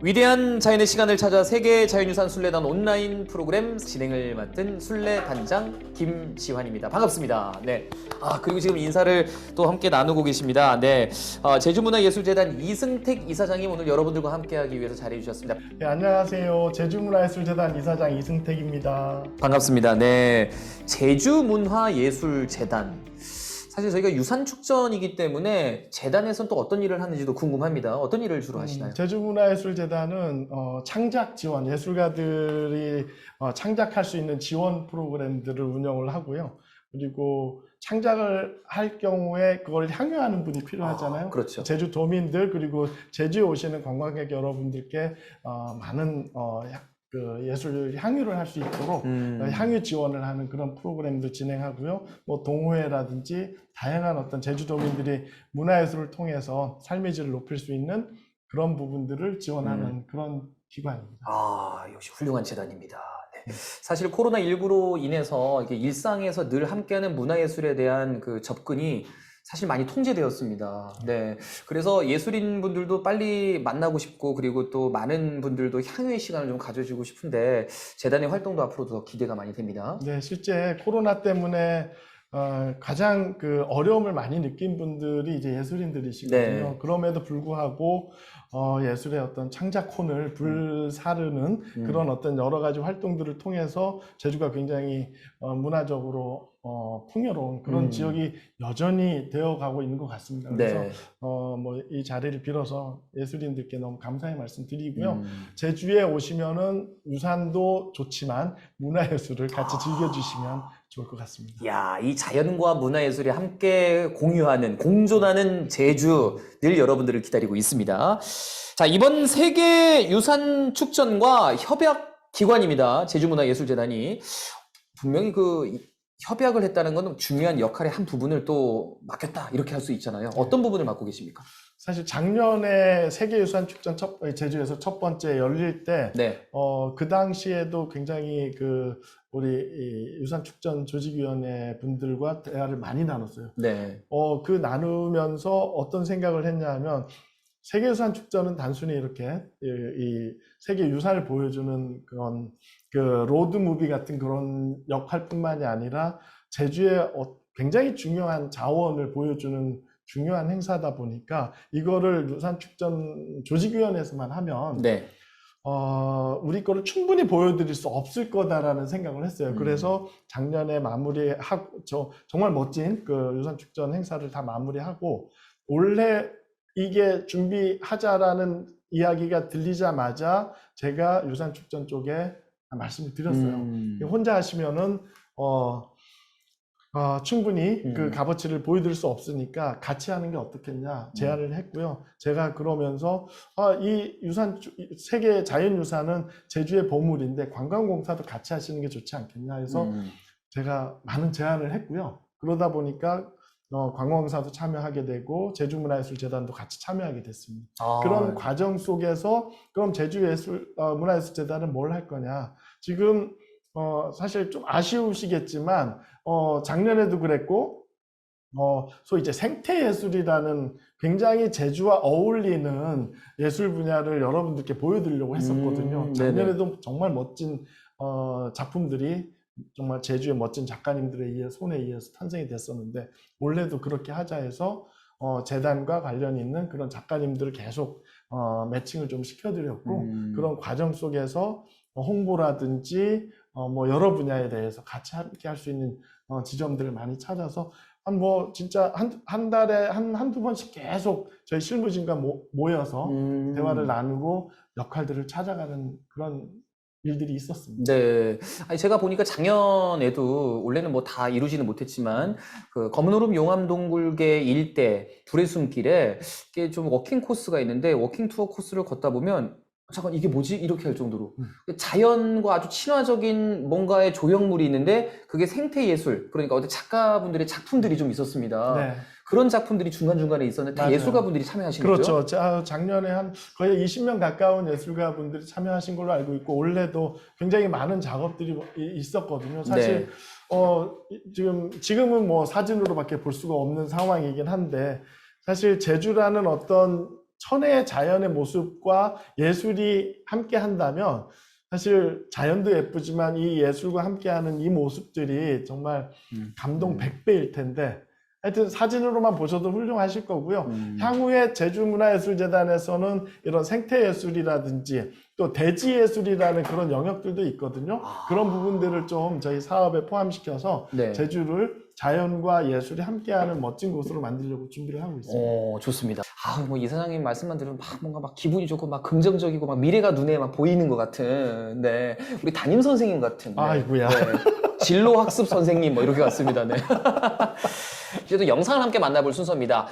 위대한 자연의 시간을 찾아 세계 자연유산 순례단 온라인 프로그램 진행을 맡은 순례단장 김지환입니다. 반갑습니다. 네. 그리고 지금 인사를 또 함께 나누고 계십니다. 네. 제주문화예술재단 이승택 이사장님 오늘 여러분들과 함께하기 위해서 자리해 주셨습니다. 네, 안녕하세요. 제주문화예술재단 이사장 이승택입니다. 반갑습니다. 네. 제주문화예술재단. 사실 저희가 유산축전이기 때문에 재단에서는 또 어떤 일을 하는지도 궁금합니다. 어떤 일을 주로 하시나요? 제주문화예술재단은 창작 지원, 예술가들이 창작할 수 있는 지원 프로그램들을 운영을 하고요. 그리고 창작을 할 경우에 그걸 향유하는 분이 필요하잖아요. 그렇죠. 제주도민들 그리고 제주에 오시는 관광객 여러분들께 많은 예술 향유를 할 수 있도록 향유 지원을 하는 그런 프로그램도 진행하고요. 뭐 동호회라든지 다양한 어떤 제주도민들이 문화예술을 통해서 삶의 질을 높일 수 있는 그런 부분들을 지원하는 그런 기관입니다. 역시 훌륭한 재단입니다. 네. 사실 코로나19로 인해서 이게 일상에서 늘 함께하는 문화예술에 대한 그 접근이 사실 많이 통제되었습니다. 네. 그래서 예술인 분들도 빨리 만나고 싶고, 그리고 또 많은 분들도 향유의 시간을 좀 가져주고 싶은데, 재단의 활동도 앞으로도 더 기대가 많이 됩니다. 네, 실제 코로나 때문에 가장 그 어려움을 많이 느낀 분들이 이제 예술인들이시거든요. 네. 그럼에도 불구하고 예술의 어떤 창작혼을 불사르는 그런 어떤 여러 가지 활동들을 통해서 제주가 굉장히 문화적으로 풍요로운 그런 지역이 여전히 되어가고 있는 것 같습니다. 그래서 네. 뭐 이 자리를 빌어서 예술인들께 너무 감사의 말씀 드리고요. 제주에 오시면은 유산도 좋지만 문화예술을 같이 즐겨주시면 좋을 것 같습니다. 야, 이 자연과 문화예술이 함께 공유하는, 공존하는 제주 늘 여러분들을 기다리고 있습니다. 자, 이번 세계유산축전과 협약기관입니다. 제주문화예술재단이. 분명히 그 협약을 했다는 건 중요한 역할의 한 부분을 또 맡겼다. 이렇게 할 수 있잖아요. 어떤 부분을 맡고 계십니까? 사실 작년에 세계유산축전 제주에서 첫 번째 열릴 때, 네. 그 당시에도 굉장히 우리 유산축전 조직위원회 분들과 대화를 많이 나눴어요. 네. 그 나누면서 어떤 생각을 했냐면, 세계유산축전은 단순히 이렇게 이 세계유산을 보여주는 그런 로드무비 같은 그런 역할뿐만이 아니라 제주의 굉장히 중요한 자원을 보여주는 중요한 행사다 보니까 이거를 유산축전 조직위원회에서만 하면 네. 우리 거를 충분히 보여드릴 수 없을 거다라는 생각을 했어요. 그래서 작년에 마무리하고 정말 멋진 그 유산축전 행사를 다 마무리하고 올해 이게 준비하자라는 이야기가 들리자마자 제가 유산축전 쪽에 말씀을 드렸어요. 혼자 하시면은 충분히 그 값어치를 보여드릴 수 없으니까 같이 하는 게 어떻겠냐 제안을 했고요. 제가 그러면서 이 세계 자연유산은 제주의 보물인데 관광공사도 같이 하시는 게 좋지 않겠냐 해서 제가 많은 제안을 했고요. 그러다 보니까 관광공사도 참여하게 되고 제주문화예술재단도 같이 참여하게 됐습니다. 그런 과정 속에서 그럼 문화예술재단은 뭘 할 거냐? 지금 사실 좀 아쉬우시겠지만 작년에도 그랬고 소위 이제 생태예술이라는 굉장히 제주와 어울리는 예술 분야를 여러분들께 보여드리려고 했었거든요. 작년에도 정말 멋진 작품들이 정말 제주의 멋진 작가님들의 손에 의해서 탄생이 됐었는데 올해도 그렇게 하자 해서 재단과 관련 있는 그런 작가님들을 계속 매칭을 좀 시켜드렸고 그런 과정 속에서 홍보라든지 뭐 여러 분야에 대해서 같이 함께 할 수 있는 지점들을 많이 찾아서 진짜 한 달에 한두 번씩 계속 저희 실무진과 모여서 대화를 나누고 역할들을 찾아가는 그런 일들이 있었습니다. 네. 아니, 제가 보니까 작년에도, 원래는 뭐 다 이루지는 못했지만, 그 검은오름 용암동굴계 일대 불의 숨길에 이게 좀 워킹 코스가 있는데, 워킹 투어 코스를 걷다 보면, 잠깐 이게 뭐지? 이렇게 할 정도로. 자연과 아주 친화적인 뭔가의 조형물이 있는데, 그게 생태예술, 그러니까 어떤 작가분들의 작품들이 좀 있었습니다. 네. 그런 작품들이 중간중간에 있었는데, 다 맞아요. 예술가분들이 참여하신 거죠? 그렇죠. 작년에 거의 20명 가까운 예술가분들이 참여하신 걸로 알고 있고, 올해도 굉장히 많은 작업들이 있었거든요. 사실, 지금은 뭐 사진으로밖에 볼 수가 없는 상황이긴 한데, 사실 제주라는 어떤 천혜의 자연의 모습과 예술이 함께 한다면 사실 자연도 예쁘지만 이 예술과 함께하는 이 모습들이 정말 감동 100배일 텐데 하여튼 사진으로만 보셔도 훌륭하실 거고요. 향후에 제주문화예술재단에서는 이런 생태예술이라든지 또 대지예술이라는 그런 영역들도 있거든요. 그런 부분들을 좀 저희 사업에 포함시켜서 네. 제주를 자연과 예술이 함께하는 멋진 곳으로 만들려고 준비를 하고 있습니다. 좋습니다. 뭐 이사장님 말씀만 들으면 뭔가 기분이 좋고 긍정적이고 미래가 눈에 보이는 것 같은, 네. 우리 담임 선생님 같은. 네. 아이고야. 네. 진로 학습 선생님 이렇게 같습니다. 네. 이제 또 영상을 함께 만나볼 순서입니다.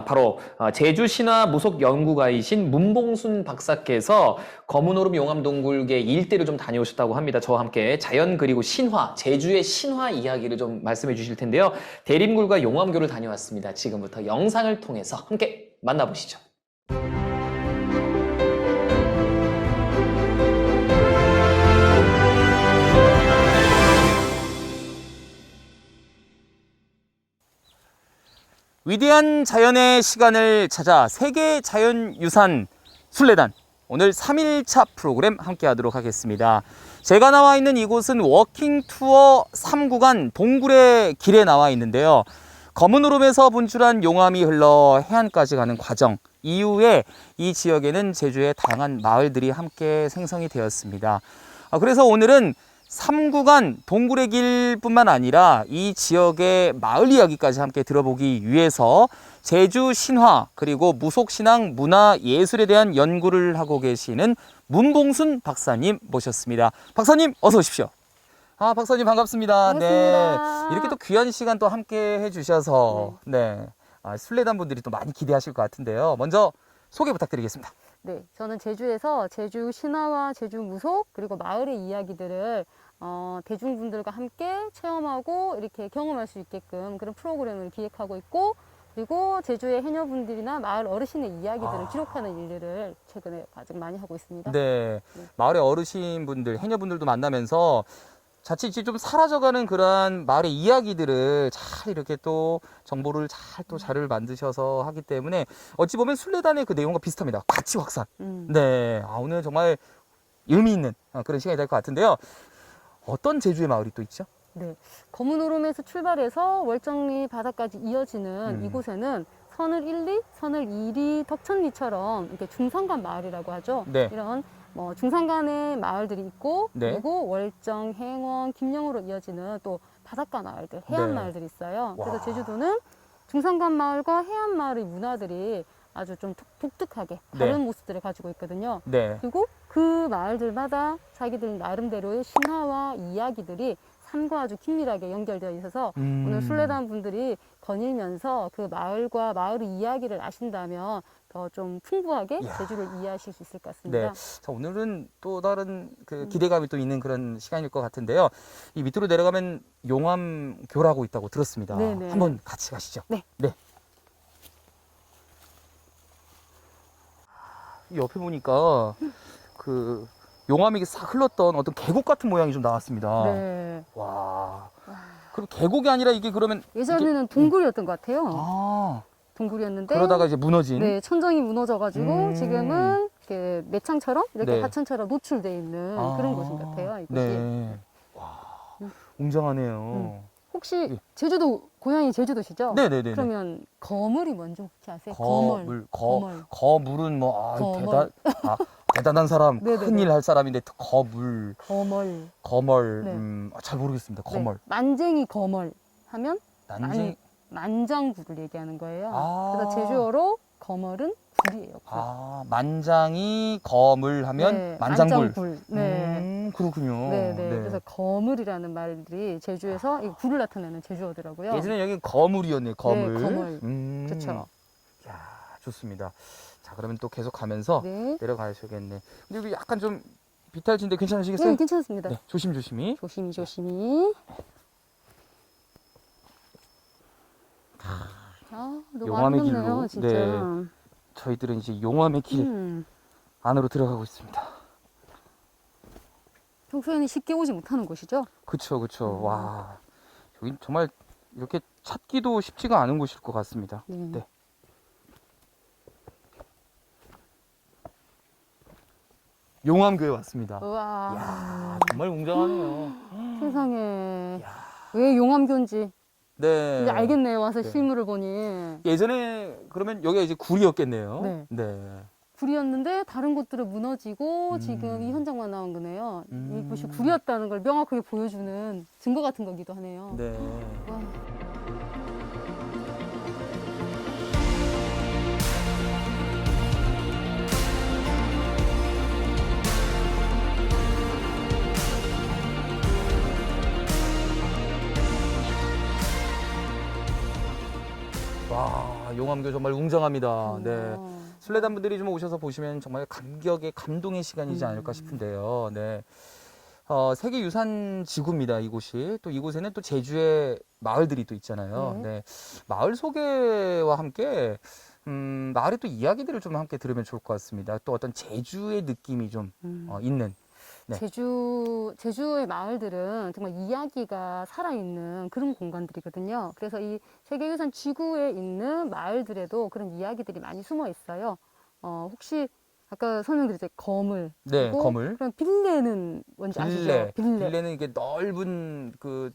바로 제주 신화 무속 연구가이신 문봉순 박사께서 검은오름 용암동굴계 일대를 좀 다녀오셨다고 합니다. 저와 함께 자연 그리고 신화, 제주의 신화 이야기를 좀 말씀해 주실 텐데요. 대림굴과 용암교를 다녀왔습니다. 지금부터 영상을 통해서 함께 만나보시죠. 위대한 자연의 시간을 찾아 세계 자연유산 순례단, 오늘 3일차 프로그램 함께 하도록 하겠습니다. 제가 나와 있는 이곳은 워킹 투어 3구간 동굴의 길에 나와 있는데요. 검은오름에서 분출한 용암이 흘러 해안까지 가는 과정 이후에 이 지역에는 제주의 다양한 마을들이 함께 생성이 되었습니다. 그래서 오늘은 3구간 동굴의 길뿐만 아니라 이 지역의 마을 이야기까지 함께 들어보기 위해서 제주 신화 그리고 무속신앙 문화예술에 대한 연구를 하고 계시는 문봉순 박사님 모셨습니다. 박사님 어서 오십시오. 박사님 반갑습니다. 반갑습니다. 네, 이렇게 또 귀한 시간 또 함께 해주셔서 네, 순례단 분들이 또 많이 기대하실 것 같은데요. 먼저 소개 부탁드리겠습니다. 네, 저는 제주에서 제주 신화와 제주 무속 그리고 마을의 이야기들을 대중분들과 함께 체험하고 이렇게 경험할 수 있게끔 그런 프로그램을 기획하고 있고, 그리고 제주의 해녀분들이나 마을 어르신의 이야기들을 기록하는 일들을 최근에 아주 많이 하고 있습니다. 네, 마을의 어르신분들, 해녀분들도 만나면서 자칫 이제 좀 사라져가는 그러한 마을의 이야기들을 잘 이렇게 또 정보를 잘 또 자료를 만드셔서 하기 때문에 어찌 보면 순례단의 그 내용과 비슷합니다. 가치 확산. 네, 오늘 정말 의미 있는 그런 시간이 될 것 같은데요. 어떤 제주의 마을이 또 있죠? 네, 검은오름에서 출발해서 월정리 바다까지 이어지는 이곳에는 선을 1리, 선을 2리, 덕천리처럼 이렇게 중산간 마을이라고 하죠. 네. 이런 중산간의 마을들이 있고, 네. 그리고 월정, 행원, 김영으로 이어지는 또 바닷가 마을들, 해안 네. 마을들이 있어요. 와. 그래서 제주도는 중산간 마을과 해안 마을의 문화들이 아주 좀 독특하게 다른 네. 모습들을 가지고 있거든요. 네. 그리고 그 마을들마다 자기들 나름대로의 신화와 이야기들이 산과 아주 긴밀하게 연결되어 있어서 오늘 순례단 분들이 거닐면서 그 마을과 마을의 이야기를 아신다면 더 좀 풍부하게 이야. 제주를 이해하실 수 있을 것 같습니다. 네. 자, 오늘은 또 다른 그 기대감이 또 있는 그런 시간일 것 같은데요. 이 밑으로 내려가면 용암교라고 있다고 들었습니다. 네네. 한번 같이 가시죠. 네. 네. 이 옆에 보니까 그 용암이 싹 흘렀던 어떤 계곡 같은 모양이 좀 나왔습니다. 네. 와. 그럼 계곡이 아니라 이게 그러면 예전에는 동굴이었던 것 같아요. 아, 동굴이었는데 그러다가 이제 무너진. 네, 천정이 무너져가지고 지금은 이렇게 매창처럼 이렇게 네. 하천처럼 노출돼 있는 그런 곳인 것 같아요. 이곳이. 네. 와, 웅장하네요. 혹시 예. 제주도 고향이 제주도시죠? 네네네. 그러면 거물이 뭔지 혹시 아세요? 거물, 거물. 거물은 뭐 거물. 대단한 사람, 네네네. 큰일 할 사람인데 거물, 거물. 거멀, 네. 잘 모르겠습니다. 거멀. 네. 만쟁이 거물 하면 난쟁이. 만장굴을 얘기하는 거예요. 아. 그래서 제주어로 거물은 굴이에요. 굴. 만장이 거물 하면 네, 만장굴. 만장굴. 네. 그렇군요. 네, 네. 그래서 거물이라는 말들이 제주에서 이 굴을 나타내는 제주어더라고요. 예전에 여기 거물이었네요. 거물. 네, 거물. 그렇죠. 야, 좋습니다. 자, 그러면 또 계속 가면서 네. 내려가셔야겠네. 근데 여기 약간 좀 비탈진데 괜찮으시겠어요? 네, 괜찮습니다. 네, 조심조심히. 조심히 조심히. 너무 용암의 아름답네요, 길로. 진짜. 네. 저희들은 이제 용암의 길 안으로 들어가고 있습니다. 평소에는 쉽게 오지 못하는 곳이죠? 그쵸, 그쵸. 와, 여기 정말 이렇게 찾기도 쉽지가 않은 곳일 것 같습니다. 네. 네. 용암교회 왔습니다. 우와. 이야, 정말 웅장하네요. 세상에. 이야. 왜 용암교인지 네. 이제 알겠네요. 와서 네. 실물을 보니. 예전에 그러면 여기가 이제 굴이었겠네요. 네. 네. 굴이었는데 다른 곳들은 무너지고 지금 이 현장만 나온 거네요. 이곳이 굴이었다는 걸 명확하게 보여주는 증거 같은 거기도 하네요. 네. 와. 와, 용암교 정말 웅장합니다. 네. 어. 순례단 분들이 좀 오셔서 보시면 정말 감격의 감동의 시간이지 않을까 싶은데요. 네. 세계유산 지구입니다, 이곳이. 또 이곳에는 또 제주의 마을들이 또 있잖아요. 네. 네. 마을 소개와 함께, 마을의 또 이야기들을 좀 함께 들으면 좋을 것 같습니다. 또 어떤 제주의 느낌이 좀 있는. 네. 제주의 마을들은 정말 이야기가 살아있는 그런 공간들이거든요. 그래서 이 세계유산 지구에 있는 마을들에도 그런 이야기들이 많이 숨어 있어요. 혹시 아까 설명드렸죠. 거물. 네, 그리고 거물. 그럼 빌레는 뭔지 아시죠? 빌레. 빌레. 빌레는 이게 넓은 그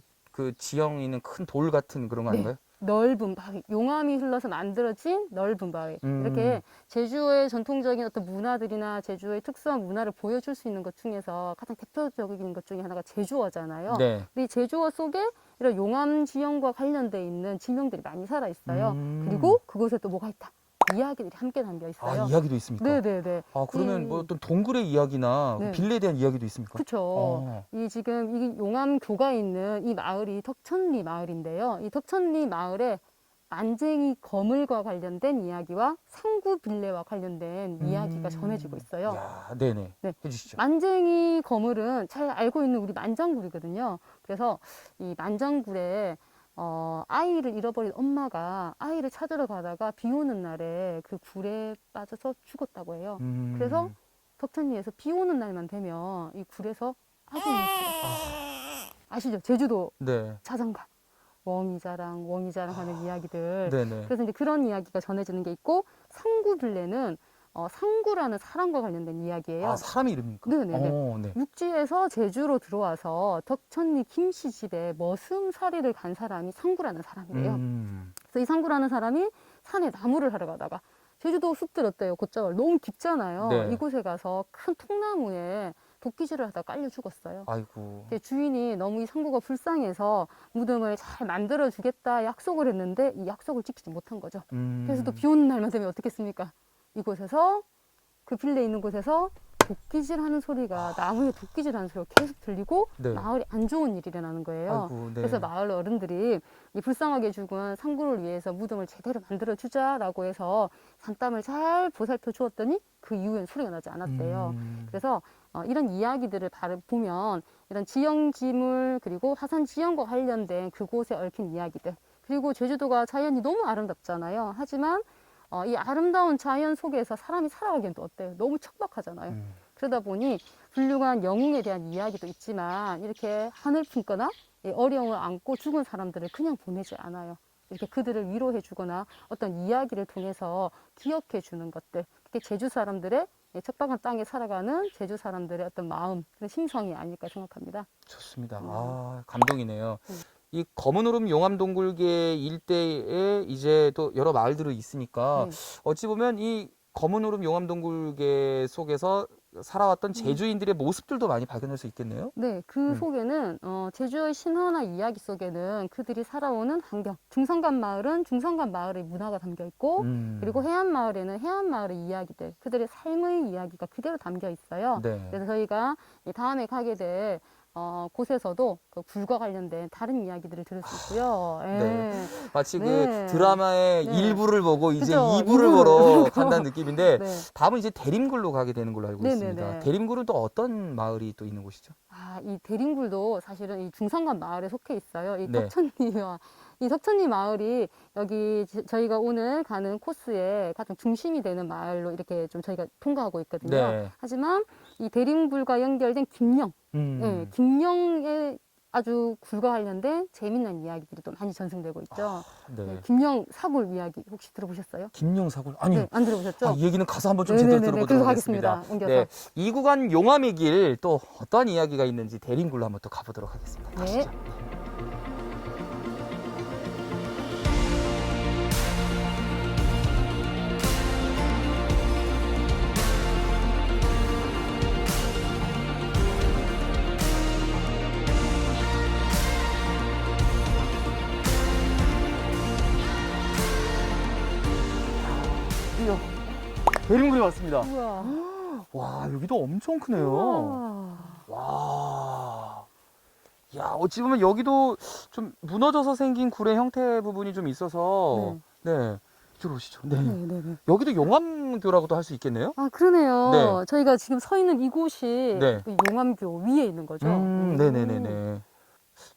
지형 있는 큰 돌 같은 그런 거 네. 아닌가요? 넓은 바위, 용암이 흘러서 만들어진 넓은 바위. 음. 이렇게 제주의 전통적인 어떤 문화들이나 제주의 특수한 문화를 보여줄 수 있는 것 중에서 가장 대표적인 것 중에 하나가 제주어잖아요. 네. 근데 이 제주어 속에 이런 용암 지형과 관련돼 있는 지명들이 많이 살아 있어요. 그리고 그곳에 또 뭐가 있다? 이야기들이 함께 담겨 있어요. 아, 이야기도 있습니까? 네네네. 아, 그러면 뭐 어떤 동굴의 이야기나 네. 빌레에 대한 이야기도 있습니까? 그렇죠. 이 지금 이 용암교가 있는 이 마을이 덕천리 마을인데요. 이 덕천리 마을에 만쟁이 거물과 관련된 이야기와 상구 빌레와 관련된 이야기가 전해지고 있어요. 야, 네네. 네. 해주시죠. 만쟁이 거물은 잘 알고 있는 우리 만장굴이거든요. 그래서 이 만장굴에 아이를 잃어버린 엄마가 아이를 찾으러 가다가 비 오는 날에 그 굴에 빠져서 죽었다고 해요. 그래서 덕천리에서 비 오는 날만 되면 이 굴에서 아기를 아시죠? 제주도 네. 자장가 웡이자랑 하는 이야기들. 네네. 그래서 이제 그런 이야기가 전해지는 게 있고 상구빌레는 상구라는 사람과 관련된 이야기예요. 아, 사람의 이름입니까? 네네네. 네. 육지에서 제주로 들어와서 덕천리 김씨 집에 머슴살이를 간 사람이 상구라는 사람이래요. 그래서 이 상구라는 사람이 산에 나무를 하러 가다가 제주도 숲들 어때요? 곧자월 너무 깊잖아요. 네. 이곳에 가서 큰 통나무에 도끼질을 하다 깔려 죽었어요. 아이고. 근데 주인이 너무 이 상구가 불쌍해서 무덤을 잘 만들어 주겠다 약속을 했는데 이 약속을 지키지 못한 거죠. 그래서 또 비 오는 날만 되면 어떻겠습니까? 이곳에서 그 빌레 있는 곳에서 도끼질하는 소리가 나무에 도끼질하는 소리가 계속 들리고 네. 마을에 안 좋은 일이 일어나는 거예요. 아이고, 네. 그래서 마을 어른들이 이 불쌍하게 죽은 상구를 위해서 무덤을 제대로 만들어 주자라고 해서 산땀을 잘 보살펴 주었더니 그 이후엔 소리가 나지 않았대요. 그래서 이런 이야기들을 보면 이런 지형지물 그리고 화산 지형과 관련된 그곳에 얽힌 이야기들 그리고 제주도가 자연이 너무 아름답잖아요. 하지만 이 아름다운 자연 속에서 사람이 살아가기엔 또 어때요? 너무 척박하잖아요. 그러다 보니 훌륭한 영웅에 대한 이야기도 있지만 이렇게 하늘 품거나 이 어려움을 안고 죽은 사람들을 그냥 보내지 않아요. 이렇게 그들을 위로해 주거나 어떤 이야기를 통해서 기억해 주는 것들. 그게 제주 사람들의 척박한 땅에 살아가는 제주 사람들의 어떤 마음, 그런 심성이 아닐까 생각합니다. 좋습니다. 아, 감동이네요. 이 검은오름 용암동굴계 일대에 이제 또 여러 마을들이 있으니까 어찌 보면 이 검은오름 용암동굴계 속에서 살아왔던 제주인들의 모습들도 많이 발견할 수 있겠네요. 네, 그 속에는 제주의 신화나 이야기 속에는 그들이 살아오는 환경, 중산간 마을은 중산간 마을의 문화가 담겨 있고 그리고 해안 마을에는 해안 마을의 이야기들, 그들의 삶의 이야기가 그대로 담겨 있어요. 네. 그래서 저희가 다음에 가게 될 곳에서도 그 굴과 관련된 다른 이야기들을 들을 수 있고요. 예. 네. 마치 네. 그 드라마의 네. 1부를 보고 이제 그죠. 2부를 보러 간다는 느낌인데 네. 다음은 이제 대림굴로 가게 되는 걸로 알고 네네네. 있습니다. 대림굴은 또 어떤 마을이 또 있는 곳이죠? 이 대림굴도 사실은 이 중산간 마을에 속해 있어요. 이 네. 덕천리 마을이 여기 저희가 오늘 가는 코스의 가장 중심이 되는 마을로 이렇게 좀 저희가 통과하고 있거든요. 네. 하지만 이 대림굴과 연결된 김영, 네, 김영의 아주 굴과 관련된 재미난 이야기들이 또 많이 전승되고 있죠. 네. 네, 김영 사골 이야기 혹시 들어보셨어요? 김영사골 아니. 네, 안 들어보셨죠? 이 얘기는 가서 한번 좀 네네네네, 제대로 들어보도록 그래서 하겠습니다. 하겠습니다. 옮겨서. 네, 이 구간 용암의 길 또 어떠한 이야기가 있는지 대림굴로 한번 또 가보도록 하겠습니다. 네. 가시죠. 드디어 대림굴에 왔습니다. 우와. 와, 여기도 엄청 크네요. 우와. 와. 야, 어찌 보면 여기도 좀 무너져서 생긴 굴의 형태 부분이 좀 있어서 네. 이쪽으로 오시죠. 네. 네네네. 여기도 용암교라고도 할 수 있겠네요. 아, 그러네요. 네. 저희가 지금 서 있는 이곳이 네. 그 용암교 위에 있는 거죠. 네네네네.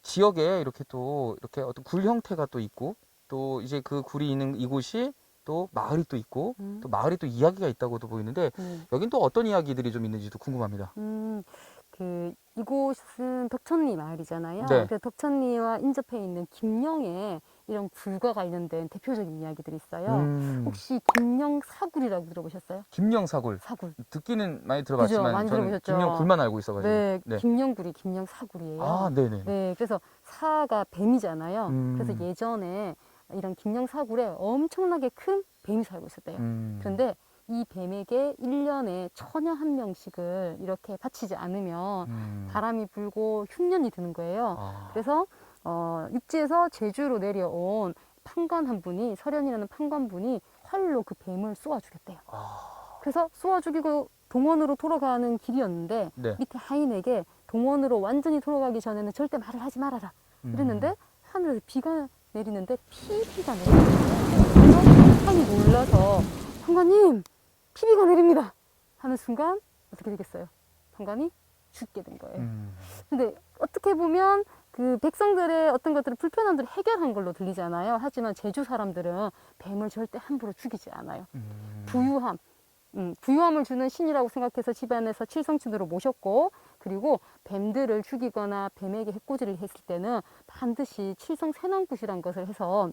지역에 이렇게 또 이렇게 어떤 굴 형태가 또 있고 또 이제 그 굴이 있는 이곳이 또 마을이 또 있고 또 마을이 또 이야기가 있다고도 보이는데 여긴 또 어떤 이야기들이 좀 있는지도 궁금합니다. 이곳은 덕천리 마을이잖아요. 네. 그래서 덕천리와 인접해 있는 김영의 이런 굴과 관련된 대표적인 이야기들이 있어요. 혹시 김영 사굴이라고 들어보셨어요? 김영사굴 사굴. 듣기는 많이 그죠? 들어봤지만 많이 저는 들어보셨죠? 김영굴만 알고 있어가지고. 네, 네. 김영굴이 김영 사굴이에요. 아, 네네. 네, 그래서 사가 뱀이잖아요. 음. 그래서 예전에 이런 김영 사굴에 엄청나게 큰 뱀이 살고 있었대요. 그런데 이 뱀에게 1년에 처녀 한 명씩을 이렇게 바치지 않으면 바람이 불고 흉년이 드는 거예요. 아. 그래서 육지에서 제주로 내려온 판관 한 분이, 설현이라는 판관분이 활로 그 뱀을 쏘아 죽였대요. 그래서 쏘아 죽이고 동원으로 돌아가는 길이었는데 네. 밑에 하인에게 동원으로 완전히 돌아가기 전에는 절대 말을 하지 말아라 이랬는데 하늘에서 비가 내리는데 피비가 내리는 거예요. 그래서 하인이 놀라서 판관님 피비가 내립니다 하는 순간 어떻게 되겠어요? 판관이 죽게 된 거예요. 근데 어떻게 보면 그 백성들의 어떤 것들을 불편함들을 해결한 걸로 들리잖아요. 하지만 제주 사람들은 뱀을 절대 함부로 죽이지 않아요. 부유함, 부유함을 주는 신이라고 생각해서 집안에서 칠성춘으로 모셨고, 그리고 뱀들을 죽이거나 뱀에게 해코지를 했을 때는 반드시 칠성세난굿이라는 것을 해서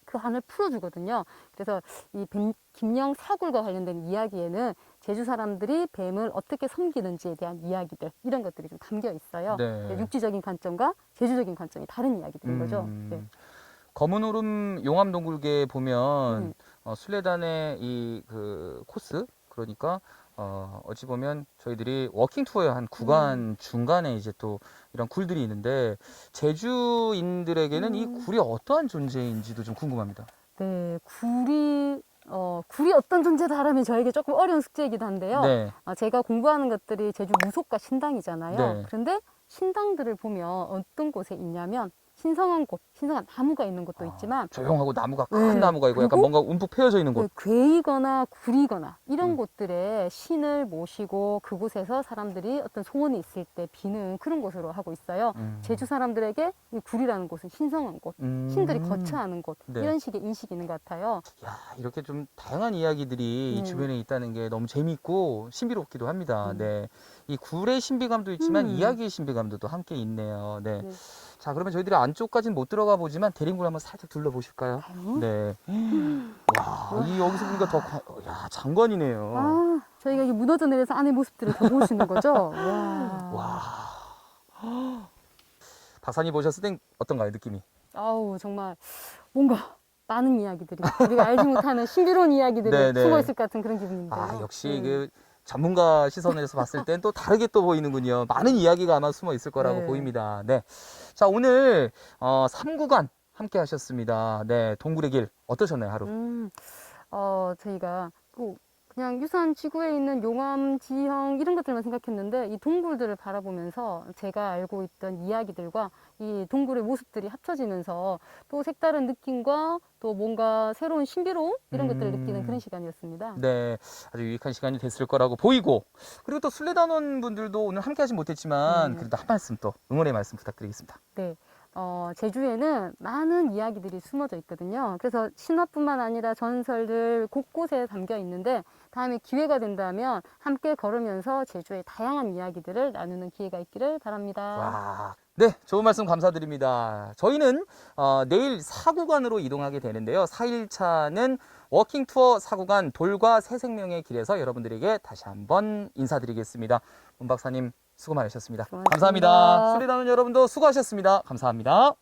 그 한을 풀어주거든요. 그래서 이 김영 사굴과 관련된 이야기에는 제주 사람들이 뱀을 어떻게 섬기는지에 대한 이야기들, 이런 것들이 좀 담겨 있어요. 네. 육지적인 관점과 제주적인 관점이 다른 이야기들인 거죠. 네. 검은 오름 용암동굴계 보면 순례단의 이 그 코스, 그러니까 어찌 보면 저희들이 워킹 투어의 한 구간 중간에 이제 또 이런 굴들이 있는데 제주인들에게는 이 굴이 어떠한 존재인지도 좀 궁금합니다. 네, 굴이 어떤 존재다라면 저에게 조금 어려운 숙제이기도 한데요. 네. 제가 공부하는 것들이 제주 무속과 신당이잖아요. 네. 그런데 신당들을 보면 어떤 곳에 있냐면 신성한 곳, 신성한 나무가 있는 곳도 있지만 조용하고 나무가 큰 네. 나무가 있고 약간 그리고 뭔가 움푹 패여져 있는 곳. 괴이거나 구리거나 이런 곳들에 신을 모시고 그곳에서 사람들이 어떤 소원이 있을 때 비는 그런 곳으로 하고 있어요. 제주 사람들에게 이 구리라는 곳은 신성한 곳, 신들이 거처하는 곳, 네. 이런 식의 인식이 있는 것 같아요. 야, 이렇게 좀 다양한 이야기들이 이 주변에 있다는 게 너무 재미있고 신비롭기도 합니다. 네. 이 굴의 신비감도 있지만 이야기의 신비감도 또 함께 있네요. 네. 네. 자, 그러면 저희들이 안쪽까지는 못 들어가 보지만 대림굴 한번 살짝 둘러보실까요? 네. 와, 이 여기서 보니까 야, 장관이네요. 아, 저희가 이 무너져 내려서 안의 모습들을 더 볼 수 있는 거죠? 와. 와. 박사님 보셨을 땐 어떤가요, 느낌이? 아우, 정말 뭔가 많은 이야기들이, 우리가 알지 못하는 신비로운 이야기들이 네네. 숨어 있을 것 같은 그런 기분인데요. 아, 역시 그 전문가 시선에서 봤을 땐 또 다르게 또 보이는군요. 많은 이야기가 아마 숨어 있을 거라고 네. 보입니다. 네. 자, 오늘 3구간 함께 하셨습니다. 네. 동굴의 길 어떠셨나요, 하루? 저희가 그냥 유산 지구에 있는 용암, 지형 이런 것들만 생각했는데 이 동굴들을 바라보면서 제가 알고 있던 이야기들과 이 동굴의 모습들이 합쳐지면서 또 색다른 느낌과 또 뭔가 새로운 신비로움 이런 것들을 느끼는 그런 시간이었습니다. 네, 아주 유익한 시간이 됐을 거라고 보이고, 그리고 또 순례단원 분들도 오늘 함께 하진 못했지만 그래도 한 말씀 또 응원의 말씀 부탁드리겠습니다. 네. 제주에는 많은 이야기들이 숨어져 있거든요. 그래서 신화뿐만 아니라 전설들 곳곳에 담겨 있는데 다음에 기회가 된다면 함께 걸으면서 제주의 다양한 이야기들을 나누는 기회가 있기를 바랍니다. 와, 네, 좋은 말씀 감사드립니다. 저희는 내일 4구간으로 이동하게 되는데요. 4일차는 워킹 투어 4구간 돌과 새생명의 길에서 여러분들에게 다시 한번 인사드리겠습니다. 문 박사님 수고 많으셨습니다. 고맙습니다. 감사합니다. 수리단원 여러분도 수고하셨습니다. 감사합니다.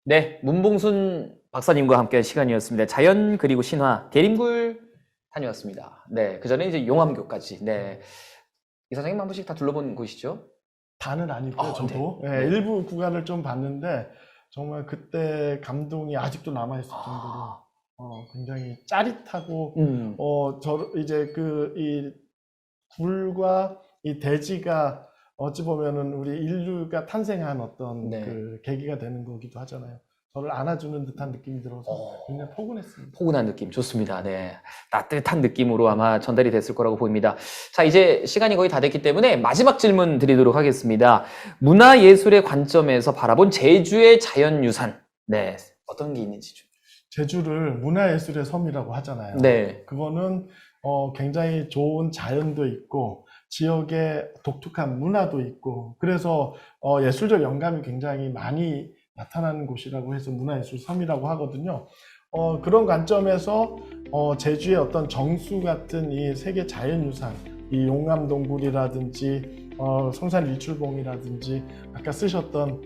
네, 문봉순 박사님과 함께한 시간이었습니다. 자연 그리고 신화 대림굴 다녀왔습니다. 네, 그 전에 이제 용암교까지. 네, 이사장님 한 번씩 다 둘러본 곳이죠? 다는 아니고요. 저도 네. 예, 일부 구간을 좀 봤는데 정말 그때 감동이 아직도 남아있을 정도로 굉장히 짜릿하고 이제 이 굴과 이 대지가 어찌 보면은 우리 인류가 탄생한 어떤 네. 그 계기가 되는 거기도 하잖아요. 저를 안아주는 듯한 느낌이 들어서 굉장히 포근했습니다. 포근한 느낌 좋습니다. 네, 따뜻한 느낌으로 아마 전달이 됐을 거라고 보입니다. 자, 이제 시간이 거의 다 됐기 때문에 마지막 질문 드리도록 하겠습니다. 문화예술의 관점에서 바라본 제주의 자연유산. 네, 어떤 게 있는지 좀. 제주를 문화예술의 섬이라고 하잖아요. 네. 그거는 굉장히 좋은 자연도 있고 지역의 독특한 문화도 있고 그래서 예술적 영감이 굉장히 많이 나타나는 곳이라고 해서 문화예술 섬이라고 하거든요. 그런 관점에서 제주의 어떤 정수 같은 이 세계 자연유산, 이 용암동굴이라든지 성산 일출봉이라든지 아까 쓰셨던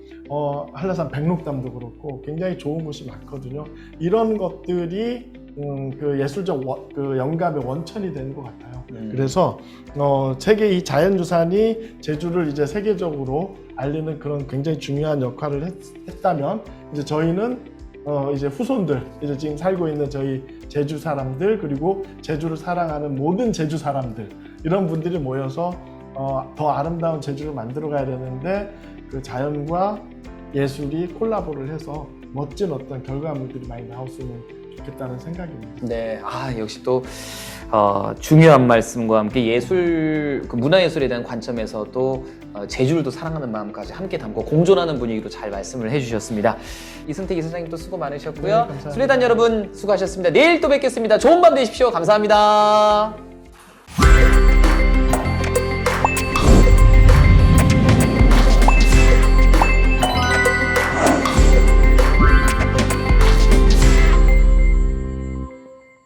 한라산 백록담도 그렇고 굉장히 좋은 곳이 많거든요. 이런 것들이 그 예술적 그 영감의 원천이 되는 것 같아요. 그래서 세계 이 자연유산이 제주를 이제 세계적으로 알리는 그런 굉장히 중요한 역할을 했다면 이제 저희는 이제 후손들, 이제 지금 살고 있는 저희 제주 사람들 그리고 제주를 사랑하는 모든 제주 사람들 이런 분들이 모여서 더 아름다운 제주를 만들어 가야 되는데 그 자연과 예술이 콜라보를 해서 멋진 어떤 결과물들이 많이 나왔으면 좋겠다는 생각입니다. 네, 역시 또 중요한 말씀과 함께 예술, 그 문화예술에 대한 관점에서도 제주를 또 사랑하는 마음까지 함께 담고 공존하는 분위기로 잘 말씀을 해주셨습니다. 이승택 이사장님도 수고 많으셨고요. 네, 감사합니다. 수리단 여러분 수고하셨습니다. 내일 또 뵙겠습니다. 좋은 밤 되십시오. 감사합니다.